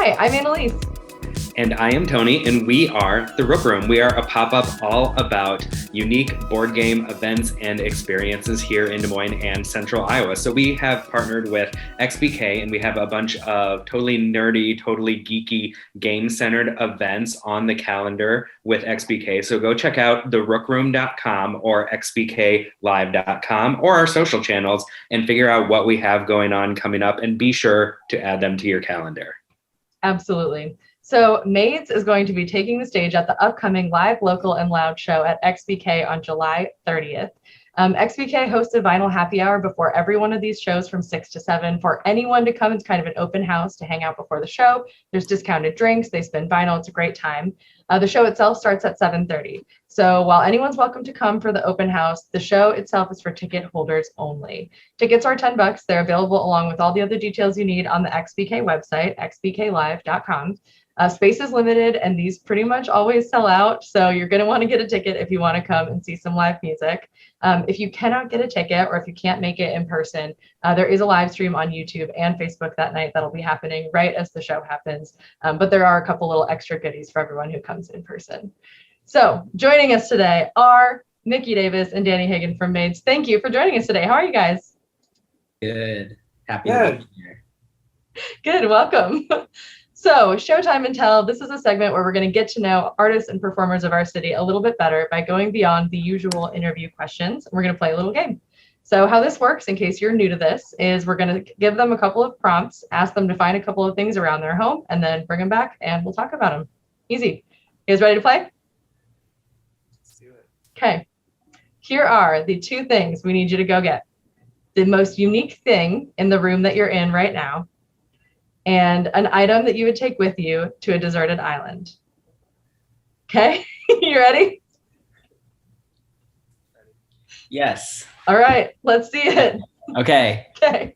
Hi, I'm Annalise. And I am Tony, and we are the Rook Room. We are a pop-up all about unique board game events and experiences here in Des Moines and Central Iowa. So we have partnered with XBK, and we have a bunch of totally nerdy, totally geeky, game-centered events on the calendar with XBK. So go check out therookroom.com or xbklive.com or our social channels and figure out what we have going on coming up, and be sure to add them to your calendar. Absolutely. So MAIDS is going to be taking the stage at the upcoming Live, Local, and Loud show at XBK on July 30th. XBK hosts a vinyl happy hour before every one of these shows from 6 to 7 for anyone to come. It's kind of an open house to hang out before the show. There's discounted drinks. They spin vinyl. It's a great time. The show itself starts at 7:30. So while anyone's welcome to come for the open house, the show itself is for ticket holders only. Tickets are $10. They're available along with all the other details you need on the XBK website, xbklive.com. Space is limited, and these pretty much always sell out. So you're going to want to get a ticket if you want to come and see some live music. If you cannot get a ticket, or if you can't make it in person, there is a live stream on YouTube and Facebook that night that'll be happening right as the show happens. But there are a couple little extra goodies for everyone who comes in person. So joining us today are Nikki Davis and Danny Hagan from MAIDS. Thank you for joining us today. How are you guys? Good. Happy to be here. Good. Welcome. So Showtime and Tell, this is a segment where we're going to get to know artists and performers of our city a little bit better by going beyond the usual interview questions. We're going to play a little game. So how this works, in case you're new to this, is we're going to give them a couple of prompts, ask them to find a couple of things around their home, and then bring them back and we'll talk about them. Easy. You guys ready to play? Let's do it. Okay. Here are the two things we need you to go get. The most unique thing in the room that you're in right now, and an item that you would take with you to a deserted island. Okay, you ready? Yes. All right, let's see it. Okay. Okay.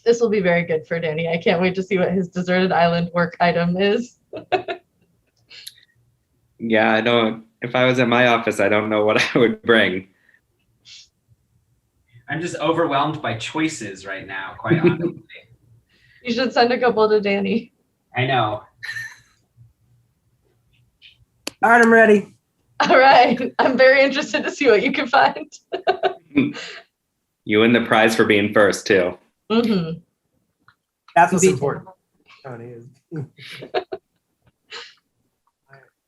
This will be very good for Danny. I can't wait to see what his deserted island work item is. Yeah, I don't. If I was at my office, I don't know what I would bring. I'm just overwhelmed by choices right now, quite honestly. You should send a couple to Danny. I know. All right, I'm ready. All right, I'm very interested to see what you can find. You win the prize for being first, too. Mm-hmm. That's what's important. Tony is.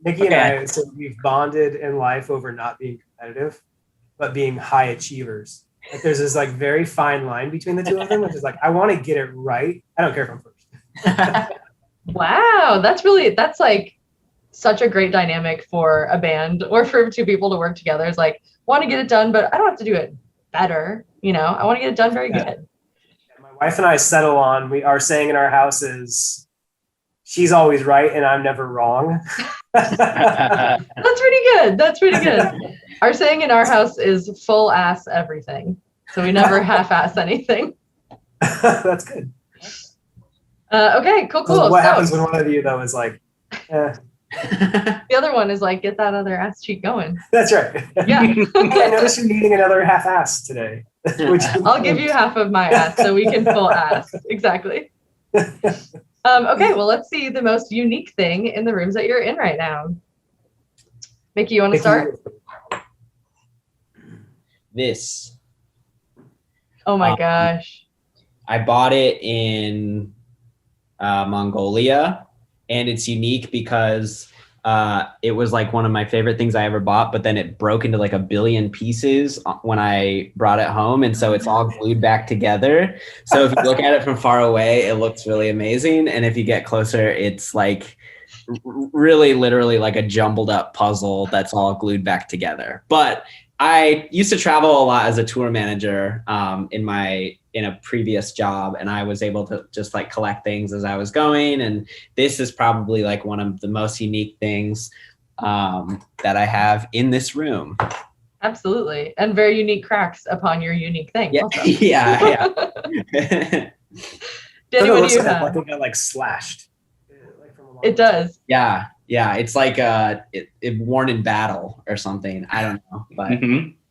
Nikki and I, so we've bonded in life over not being competitive, but being high achievers. Like there's this like very fine line between the two of them, which is like, I want to get it right. I don't care if I'm first. Wow, that's like such a great dynamic for a band or for two people to work together. It's like, want to get it done, but I don't have to do it better. You know, I want to get it done very good. My wife and I settle on, our saying in our house is, she's always right and I'm never wrong. That's pretty good. That's pretty good. Our saying in our house is full ass everything. So we never half-ass anything. That's good. Okay, cool. So what happens when one of you though is like, The other one is like, get that other ass cheek going. That's right. Yeah. I noticed you're needing another half-ass today. I'll give you half of my ass so we can full ass. Exactly. Okay, well, let's see the most unique thing in the rooms that you're in right now. Mickey, you want to start? This. Oh my gosh. I bought it in Mongolia, and it's unique because it was like one of my favorite things I ever bought, but then it broke into like a billion pieces when I brought it home. And so it's all glued back together. So if you look at it from far away, it looks really amazing. And if you get closer, it's like really literally like a jumbled up puzzle that's all glued back together. But I used to travel a lot as a tour manager in a previous job, and I was able to just like collect things as I was going. And this is probably like one of the most unique things that I have in this room. Absolutely. And very unique cracks upon your unique thing. Yeah. Also. Yeah. Danny, what do you have? I think I like slashed. It does. Yeah. It's like it worn in battle or something. I don't know. But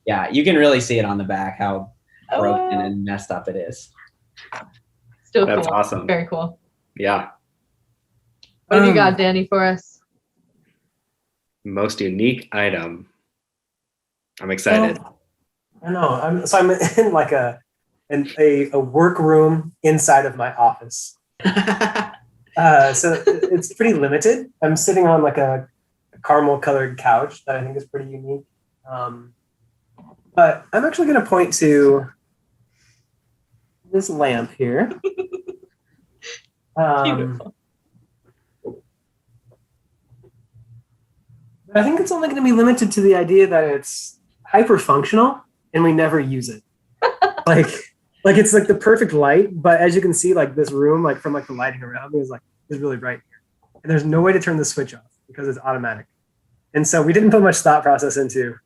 yeah, you can really see it on the back how broken and messed up it is. Still That's cool. awesome. Very cool. Yeah. What have you got, Danny, for us? Most unique item. I'm excited. I know. I'm in like a work room inside of my office. So it's pretty limited. I'm sitting on like a caramel colored couch that I think is pretty unique. But I'm actually going to point to this lamp here. Beautiful. I think it's only going to be limited to the idea that it's hyper functional and we never use it. like it's like the perfect light, but as you can see, like this room, like from like the lighting around me is really bright here. And there's no way to turn the switch off because it's automatic. And so we didn't put much thought process into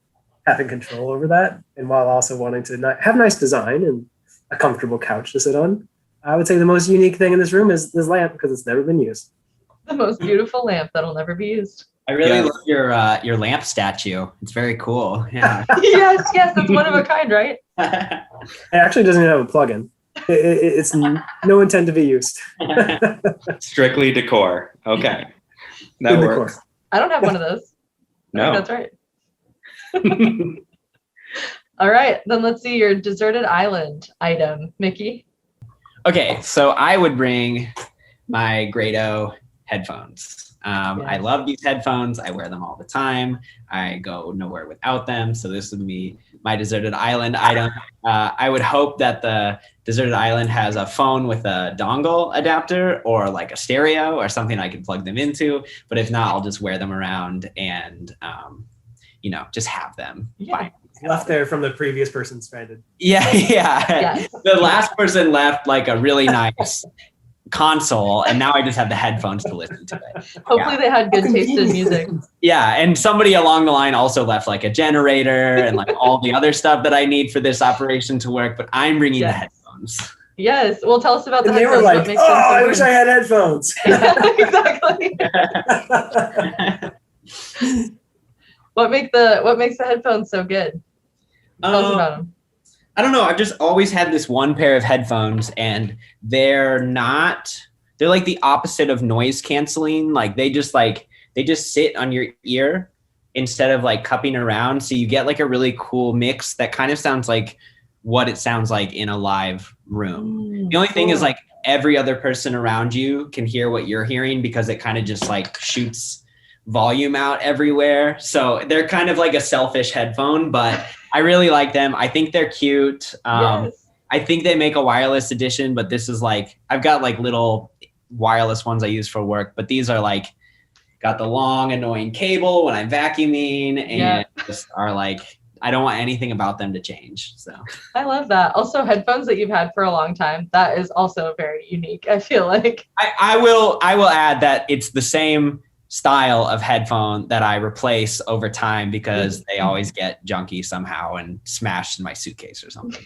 having control over that. And while also wanting to have nice design and a comfortable couch to sit on, I would say the most unique thing in this room is this lamp because it's never been used. The most beautiful lamp that'll never be used. I really love your lamp statue. It's very cool. Yeah. yes, that's one of a kind, right? It actually doesn't even have a plug-in. It's no intent to be used. Strictly decor. Okay. That Good works. decor. I don't have one of those. No. That's right. All right, then let's see your deserted island item, Mickey. Okay, so I would bring my Grado headphones. I love these headphones. I wear them all the time. I go nowhere without them. So this would be my deserted island item. I would hope that the deserted island has a phone with a dongle adapter or like a stereo or something I can plug them into. But if not, I'll just wear them around and, just have them. Yeah. Left there from the previous person stranded. Yeah. Yes. The last person left like a really nice console, and now I just have the headphones to listen to it. Hopefully they had good taste in music. Yeah, and somebody along the line also left like a generator and like all the other stuff that I need for this operation to work, but I'm bringing the headphones. Yes. Well, tell us about the And they headphones. were like, I wish I had headphones. Exactly. What makes the headphones so good? Tell us about them. I don't know. I've just always had this one pair of headphones, and they're like the opposite of noise canceling. Like they just sit on your ear instead of like cupping around. So you get like a really cool mix that kind of sounds like what it sounds like in a live room. The only thing is like every other person around you can hear what you're hearing because it kind of just like shoots volume out everywhere. So they're kind of like a selfish headphone, but I really like them. I think they're cute. Yes. I think they make a wireless edition, but this is like, I've got like little wireless ones I use for work, but these are like, got the long annoying cable when I'm vacuuming and just are like, I don't want anything about them to change. So I love that. Also, headphones that you've had for a long time. That is also very unique. I feel like I will add that it's the same style of headphone that I replace over time because they always get junky somehow and smashed in my suitcase or something.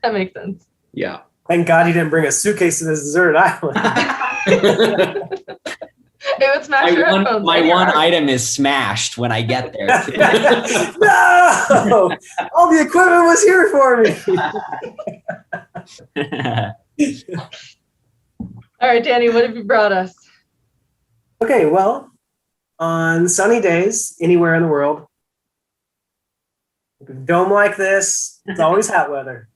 that makes sense. Yeah. Thank God he didn't bring a suitcase to this deserted island. It would smash your headphones. My one item is smashed when I get there. No! All the equipment was here for me. All right, Danny, what have you brought us? Okay, well, on sunny days, anywhere in the world, a dome like this, it's always hot weather.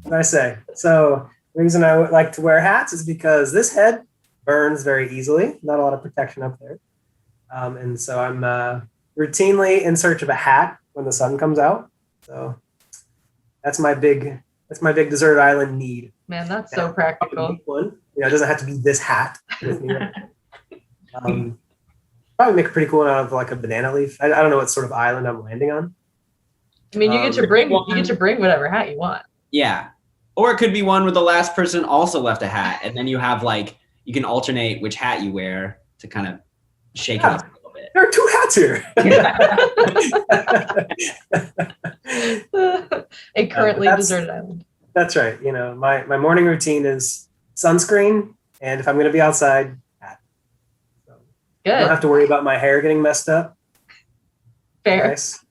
What I say. So the reason I would like to wear hats is because this head burns very easily. Not a lot of protection up there. And so I'm routinely in search of a hat when the sun comes out. So that's my big desert island need. Man, that's so practical. One. It doesn't have to be this hat with me. Probably make a pretty cool one out of like a banana leaf. I don't know what sort of island I'm landing on. I mean, you get to bring whatever hat you want. Yeah. Or it could be one where the last person also left a hat, and then you have like, you can alternate which hat you wear to kind of shake it up a little bit. There are 2 hats here. A currently deserted island. That's right. My morning routine is sunscreen, and if I'm going to be outside, hat. So Good. I don't have to worry about my hair getting messed up. Fair. Nice.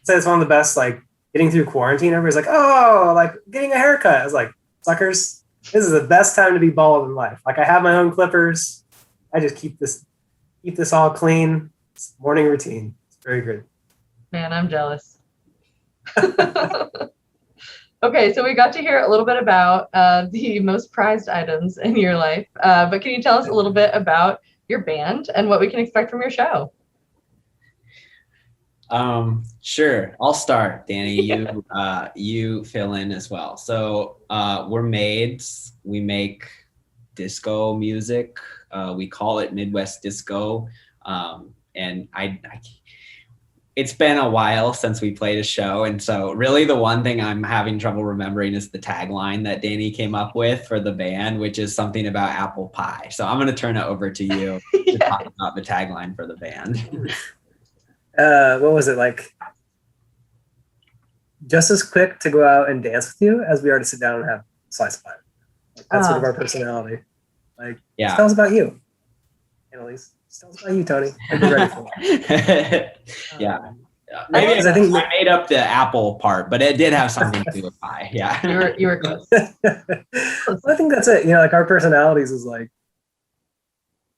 So it's one of the best, like, getting through quarantine. Everybody's like, oh, like, getting a haircut. I was like, suckers, This is the best time to be bald in life. Like I have my own clippers. I just keep this all clean. It's morning routine. It's very good. Man, I'm jealous. Okay, so we got to hear a little bit about the most prized items in your life, but can you tell us a little bit about your band and what we can expect from your show? Sure. I'll start, Danny. You fill in as well. So we're MAIDS. We make disco music. We call it Midwest disco. And it's been a while since we played a show. And so really the one thing I'm having trouble remembering is the tagline that Danny came up with for the band, which is something about apple pie. So I'm going to turn it over to you to talk about the tagline for the band. What was it like? Just as quick to go out and dance with you as we are to sit down and have a slice of pie. Like, that's sort of our personality. Like, just tell us about you, Annalise. Just tell us about you, Tony. I'd be ready for it. Yeah. Maybe I think I made up the apple part, but it did have something to do with pie. Yeah. You were close. Well, I think that's it. Like our personalities is like,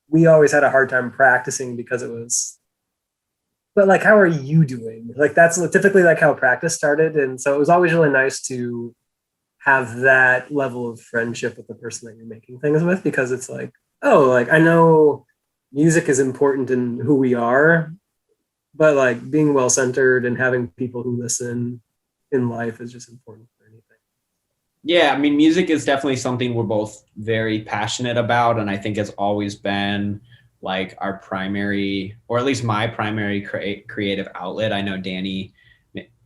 we always had a hard time practicing because it was, but like, how are you doing? Like, that's typically like how practice started. And so it was always really nice to have that level of friendship with the person that you're making things with, because it's like, oh, like I know music is important in who we are, but like being well-centered and having people who listen in life is just important for anything. Yeah, I mean, music is definitely something we're both very passionate about. And I think it's always been like our primary, or at least my primary creative outlet. I know Danny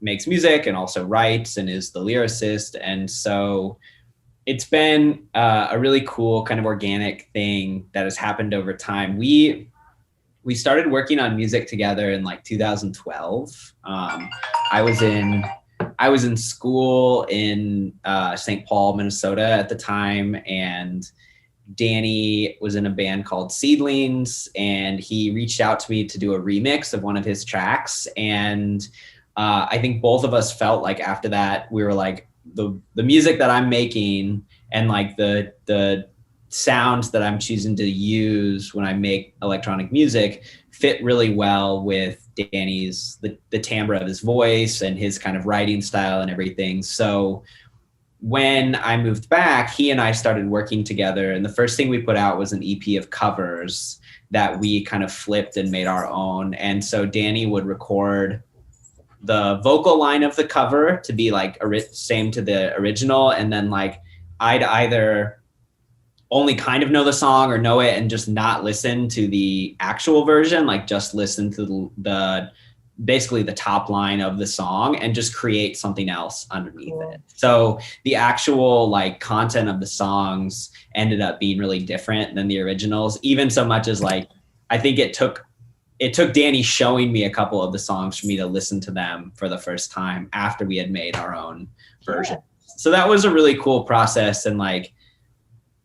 makes music and also writes and is the lyricist. And so it's been a really cool kind of organic thing that has happened over time. We started working on music together in like 2012. I was in school in St. Paul, Minnesota at the time, and Danny was in a band called Seedlings, and he reached out to me to do a remix of one of his tracks. And I think both of us felt like after that, we were like, the music that I'm making and like the sounds that I'm choosing to use when I make electronic music fit really well with Danny's, the timbre of his voice and his kind of writing style and everything. So when I moved back, he and I started working together, and the first thing we put out was an EP of covers that we kind of flipped and made our own. And so Danny would record the vocal line of the cover to be like same to the original, and then like I'd either only kind of know the song or know it and just not listen to the actual version, like just listen to the basically the top line of the song and just create something else underneath it. So the actual like content of the songs ended up being really different than the originals, even so much as like, I think it took Danny showing me a couple of the songs for me to listen to them for the first time after we had made our own version. Yeah. So that was a really cool process. And like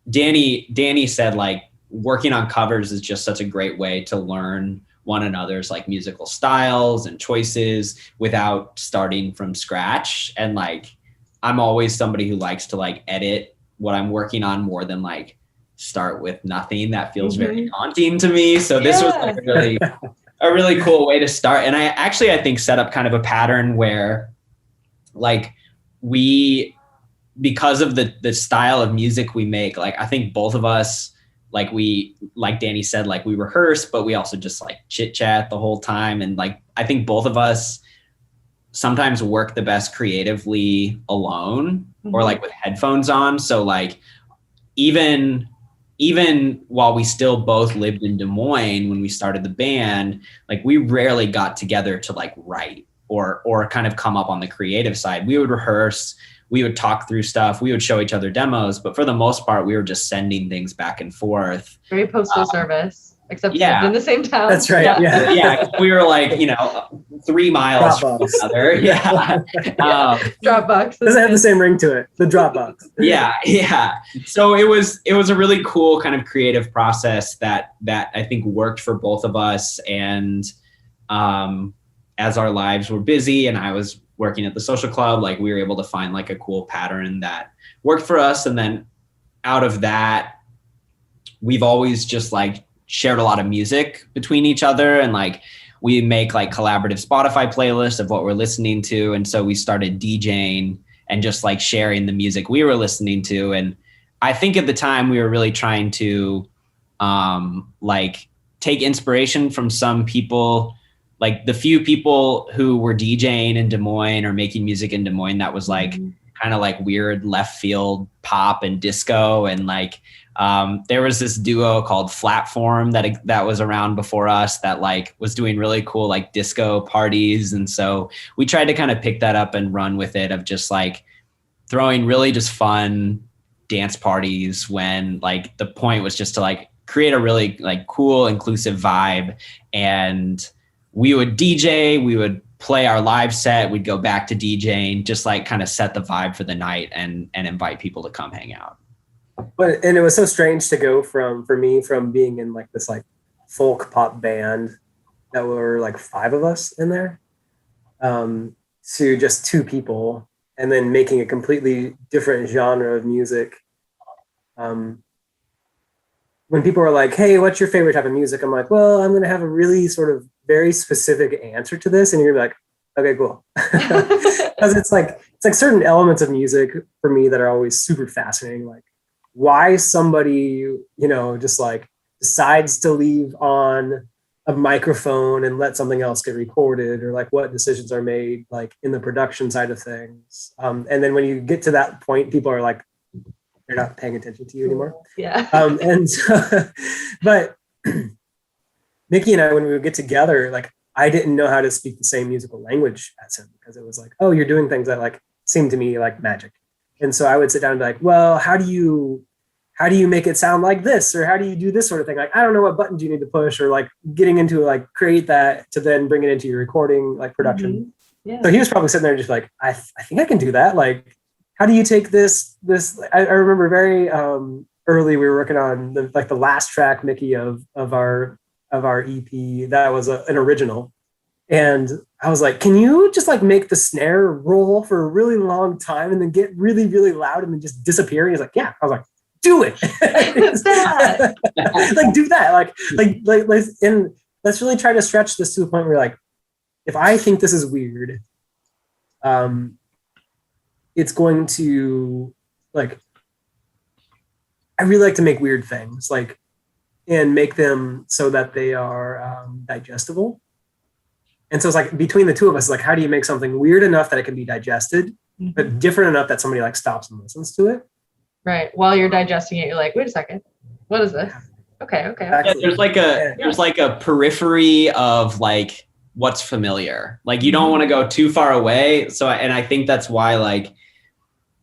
Danny said, like working on covers is just such a great way to learn one another's like musical styles and choices without starting from scratch. And like, I'm always somebody who likes to like edit what I'm working on more than like start with nothing. That feels very daunting to me. So this was like a really cool way to start. And I think set up kind of a pattern where like because of the style of music we make, like I think both of us, like Danny said, like we rehearse, but we also just like chit chat the whole time. And like, I think both of us sometimes work the best creatively alone or like with headphones on. So like, even while we still both lived in Des Moines when we started the band, like we rarely got together to like write or kind of come up on the creative side. We would rehearse, we would talk through stuff, we would show each other demos, but for the most part, we were just sending things back and forth. Very postal service, except we lived in the same town. That's right. Yeah. We were like, 3 miles from each other. Yeah. Dropbox. Doesn't have the same ring to it. The Dropbox. Yeah. So it was a really cool kind of creative process that I think worked for both of us. And as our lives were busy and I was working at the social club, like we were able to find like a cool pattern that worked for us. And then out of that, we've always just like shared a lot of music between each other, and like we make like collaborative Spotify playlists of what we're listening to. And so we started DJing and just like sharing the music we were listening to. And I think at the time we were really trying to like take inspiration from some people, like the few people who were DJing in Des Moines or making music in Des Moines that was like kind of like weird left field pop and disco. And like there was this duo called Flatform that was around before us that like was doing really cool like disco parties. And so we tried to kind of pick that up and run with it, of just like throwing really just fun dance parties, when like the point was just to like create a really like cool, inclusive vibe. And we would DJ, we would play our live set, we'd go back to DJing, just like kind of set the vibe for the night and invite people to come hang out. But and it was so strange to go from being in like this like folk pop band that were like 5 of us in there, to just 2 people, and then making a completely different genre of music. When people were like, "Hey, what's your favorite type of music?" I'm like, "Well, I'm going to have a really sort of very specific answer to this," and you're like, "Okay, cool," because it's like certain elements of music for me that are always super fascinating, like why somebody, just like decides to leave on a microphone and let something else get recorded, or like what decisions are made like in the production side of things. And then when you get to that point, people are like, they're not paying attention to you anymore. Yeah. But Mickey and I, when we would get together, like I didn't know how to speak the same musical language as him, because it was like, oh, you're doing things that like seem to me like magic. And so I would sit down and be like, well, how do you make it sound like this? Or how do you do this sort of thing? Like, I don't know what buttons you need to push, or like getting into like create that to then bring it into your recording, like production. Mm-hmm. Yeah. So he was probably sitting there just like, I think I can do that. Like, how do you take this? I remember very early, we were working on the last track, Mickey, of our EP. That was an original. And I was like, can you just like make the snare roll for a really long time and then get really, really loud and then just disappear? He's like, yeah. I was like, do it. Like, do that. Like, and let's really try to stretch this to the point where like, if I think this is weird, it's going to like, I really like to make weird things, like, and make them so that they are digestible. And so it's like between the 2 of us, like, how do you make something weird enough that it can be digested, but different enough that somebody like stops and listens to it? Right. While you're digesting it, you're like, wait a second, what is this? Okay. Yeah, there's like a periphery of like what's familiar. Like you don't want to go too far away. So, and I think that's why like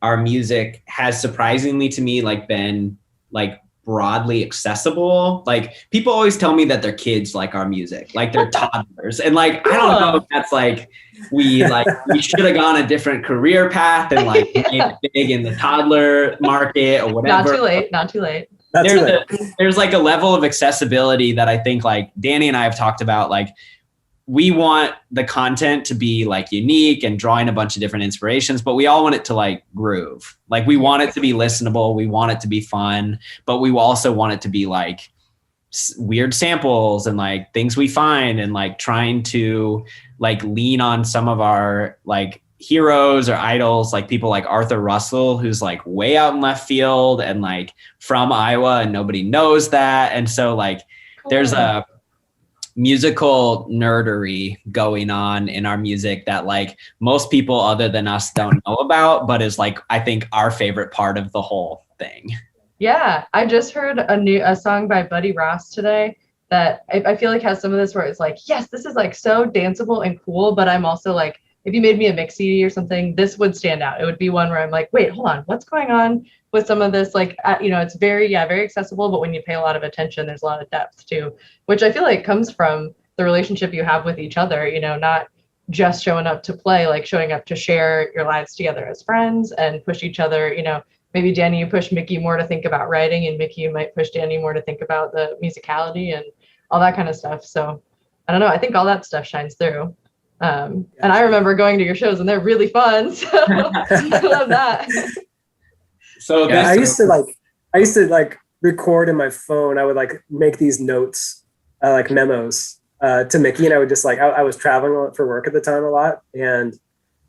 our music has surprisingly to me like been like broadly accessible. Like people always tell me that their kids like our music, like they're toddlers, and like I don't know if that's like we should have gone a different career path and like made it big in the toddler market or whatever. Not too late. There's like a level of accessibility that I think like Danny and I have talked about. Like we want the content to be like unique and drawing a bunch of different inspirations, but we all want it to like groove. Like we want it to be listenable. We want it to be fun, but we also want it to be like weird samples and like things we find, and like trying to like lean on some of our like heroes or idols, like people like Arthur Russell, who's like way out in left field and like from Iowa and nobody knows that. And so like there's a musical nerdery going on in our music that like most people other than us don't know about, but is like, I think our favorite part of the whole thing. Yeah. I just heard a song by Buddy Ross today that I feel like has some of this where it's like, yes, this is like so danceable and cool, but I'm also like, if you made me a mix CD or something, this would stand out. It would be one where I'm like, wait, hold on, what's going on with some of this? Like, it's very accessible, but when you pay a lot of attention, there's a lot of depth too, which I feel like comes from the relationship you have with each other, not just showing up to play, like showing up to share your lives together as friends and push each other. Maybe Danny, you push Mickey more to think about writing, and Mickey, you might push Danny more to think about the musicality and all that kind of stuff. So I don't know. I think all that stuff shines through. And I remember going to your shows and they're really fun. So I love that. So I used to like, I used to like record in my phone. I would like make these notes, like memos, to Mickey, and I would just like I was traveling for work at the time a lot, and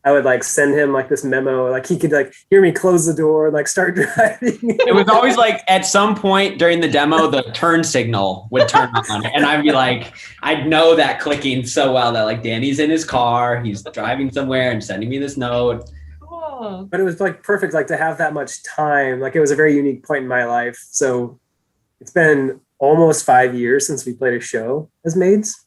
I would like send him like this memo, like he could like hear me close the door and like start driving. It was always like at some point during the demo, the turn signal would turn on, and I'd be like, I'd know that clicking so well that like Danny's in his car, he's driving somewhere and sending me this note. Cool. But it was like perfect, like to have that much time. Like it was a very unique point in my life. So it's been almost 5 years since we played a show as Maids.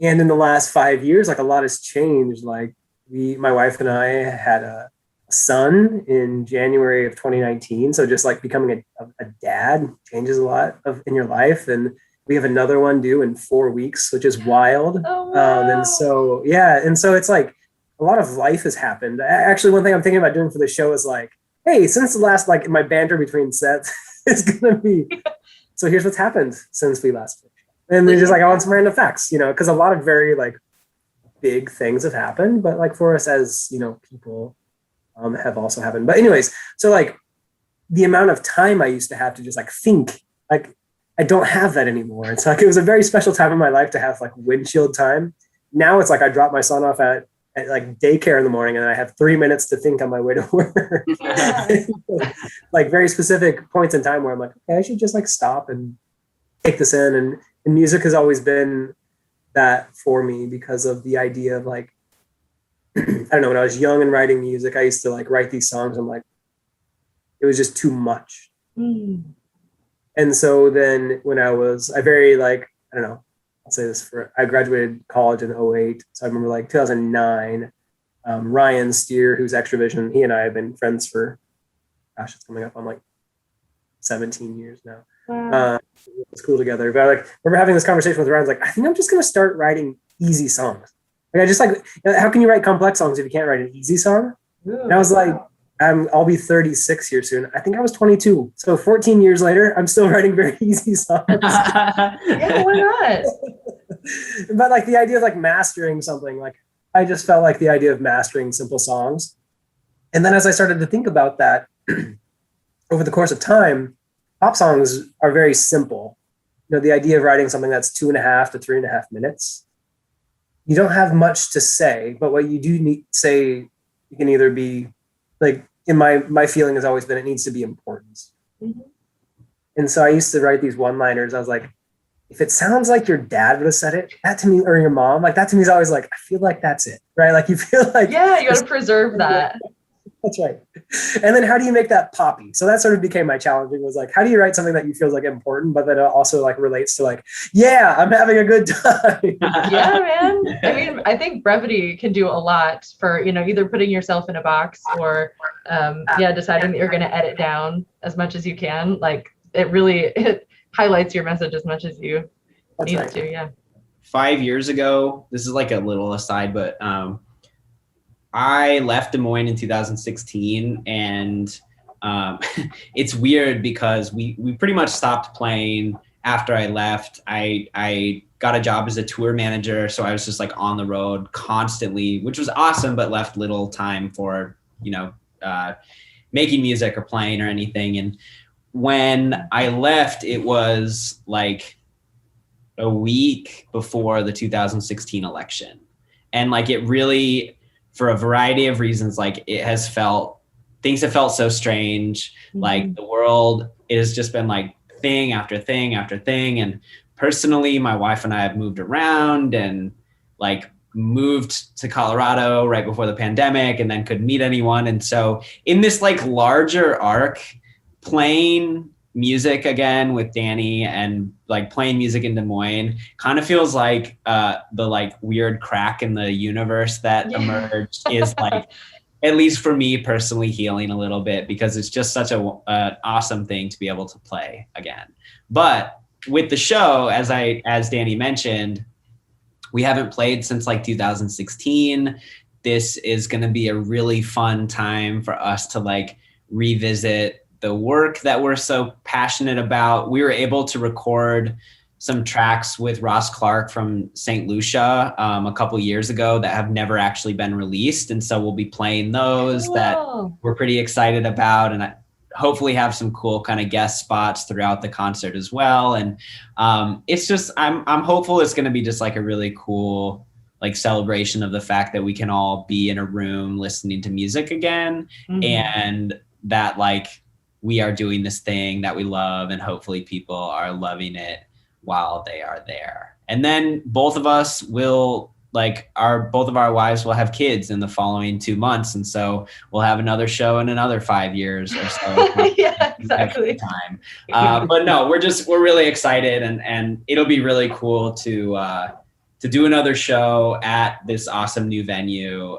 And in the last 5 years, like a lot has changed. Like my wife and I had a son in January of 2019. So just like becoming a dad changes a lot in your life. And we have another one due in 4 weeks, which is wild. Oh, wow. And so, yeah. And so it's like a lot of life has happened. Actually, one thing I'm thinking about doing for the show is like, hey, since the last, like my banter between sets is going to be, so here's what's happened since we last played. And they're just like, I want some random facts, because a lot of very like big things have happened, but like for us as, people have also happened. But anyways, so like the amount of time I used to have to just like think, like I don't have that anymore. It's like, it was a very special time in my life to have like windshield time. Now it's like I drop my son off at like daycare in the morning and I have 3 minutes to think on my way to work. Like very specific points in time where I'm like, okay, I should just like stop and take this in. And music has always been that for me because of the idea of like, I don't know, when I was young and writing music, I used to like write these songs. I'm like, it was just too much. And so then when I very like, I don't know, I'll say this I graduated college in 2008. So I remember like 2009, Ryan Steer, who's Extravision, he and I have been friends for, gosh, it's coming up on like 17 years now. Wow. It's cool together. But I like remember having this conversation with Ryan. I was like, I think I'm just gonna start writing easy songs. Like I just like, how can you write complex songs if you can't write an easy song? And I was like, I'll be 36 here soon. I think I was 22. So 14 years later, I'm still writing very easy songs. Yeah, why not? But like the idea of like mastering something, like I just felt like the idea of mastering simple songs. And then as I started to think about that over the course of time, pop songs are very simple. The idea of writing something that's 2.5 to 3.5 minutes, you don't have much to say, but what you do need to say, you can either be like, in my feeling has always been, it needs to be important. Mm-hmm. And so I used to write these one-liners. I was like, if it sounds like your dad would have said it, that to me, or your mom, like that to me is always like, I feel like that's it, right? Like you feel like, yeah, you got to preserve that. That's right. And then how do you make that poppy? So that sort of became my challenging, was like, how do you write something that you feel like important, but that it also like relates to like, yeah, I'm having a good time. Yeah, man. I mean, I think brevity can do a lot for, either putting yourself in a box or, deciding that you're going to edit down as much as you can. Like it highlights your message as much as you need it to. Yeah. 5 years ago, this is like a little aside, but, I left Des Moines in 2016, and it's weird because we pretty much stopped playing after I left. I got a job as a tour manager, so I was just like on the road constantly, which was awesome, but left little time for, making music or playing or anything. And when I left, it was like a week before the 2016 election. And like it really, for a variety of reasons, like things have felt so strange. Mm-hmm. Like the world, it has just been like thing after thing after thing. And personally, my wife and I have moved around and like moved to Colorado right before the pandemic and then couldn't meet anyone. And so in this like larger arc, playing music again with Danny and like playing music in Des Moines kind of feels like the like weird crack in the universe that emerged is like, at least for me personally, healing a little bit, because it's just such an awesome thing to be able to play again. But with the show, as Danny mentioned, we haven't played since like 2016. This is going to be a really fun time for us to like revisit the work that we're so passionate about. We were able to record some tracks with Ross Clark from St. Lucia a couple years ago that have never actually been released. And so we'll be playing those that we're pretty excited about. And hopefully have some cool kind of guest spots throughout the concert as well. And it's just, I'm hopeful it's going to be just like a really cool like celebration of the fact that we can all be in a room listening to music again, and that like we are doing this thing that we love, and hopefully people are loving it while they are there. And then both of us will both of our wives will have kids in the following 2 months. And so we'll have another show in another 5 years or so. Yeah, exactly. Time. But no, we're really excited, and it'll be really cool to do another show at this awesome new venue,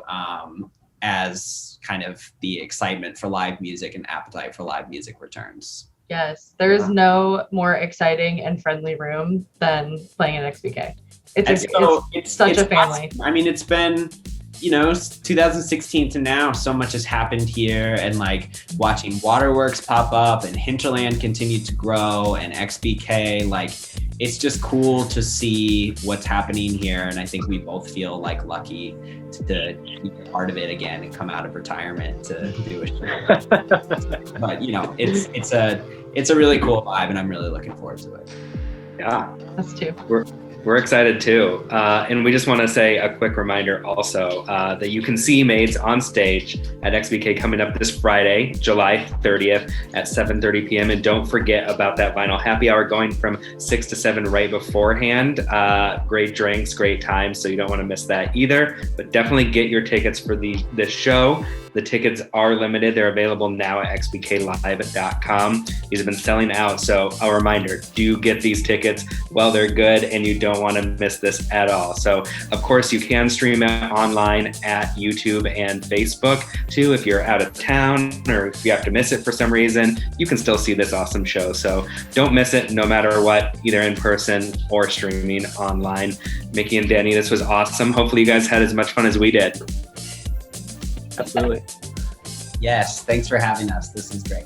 as kind of the excitement for live music and appetite for live music returns. Yes, there is no more exciting and friendly room than playing at XBK. It's such a family. Awesome. I mean, it's been, 2016 to now, so much has happened here, and like watching Waterworks pop up and Hinterland continue to grow and XBK, like it's just cool to see what's happening here. And I think we both feel like lucky to be a part of it again and come out of retirement to do a show. But it's a really cool vibe, and I'm really looking forward to it. Yeah, us too. We're excited too. And we just want to say a quick reminder also that you can see MAIDS on stage at XBK coming up this Friday, July 30th at 7:30 p.m. And don't forget about that vinyl happy hour going from 6 to 7 right beforehand. Great drinks, great time. So you don't want to miss that either. But definitely get your tickets for this show. The tickets are limited. They're available now at xbklive.com. These have been selling out. So a reminder, do get these tickets while they're good, and you don't want to miss this at all. So of course you can stream it online at YouTube and Facebook too. If you're out of town or if you have to miss it for some reason, you can still see this awesome show. So don't miss it no matter what, either in person or streaming online. Mickey and Danny, this was awesome. Hopefully you guys had as much fun as we did. Absolutely. Yes, thanks for having us. This is great.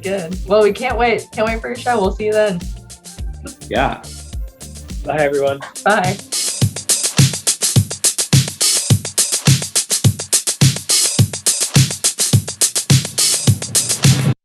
Good. Well, we can't wait. Can't wait for your show. We'll see you then. Yeah. Bye, everyone. Bye.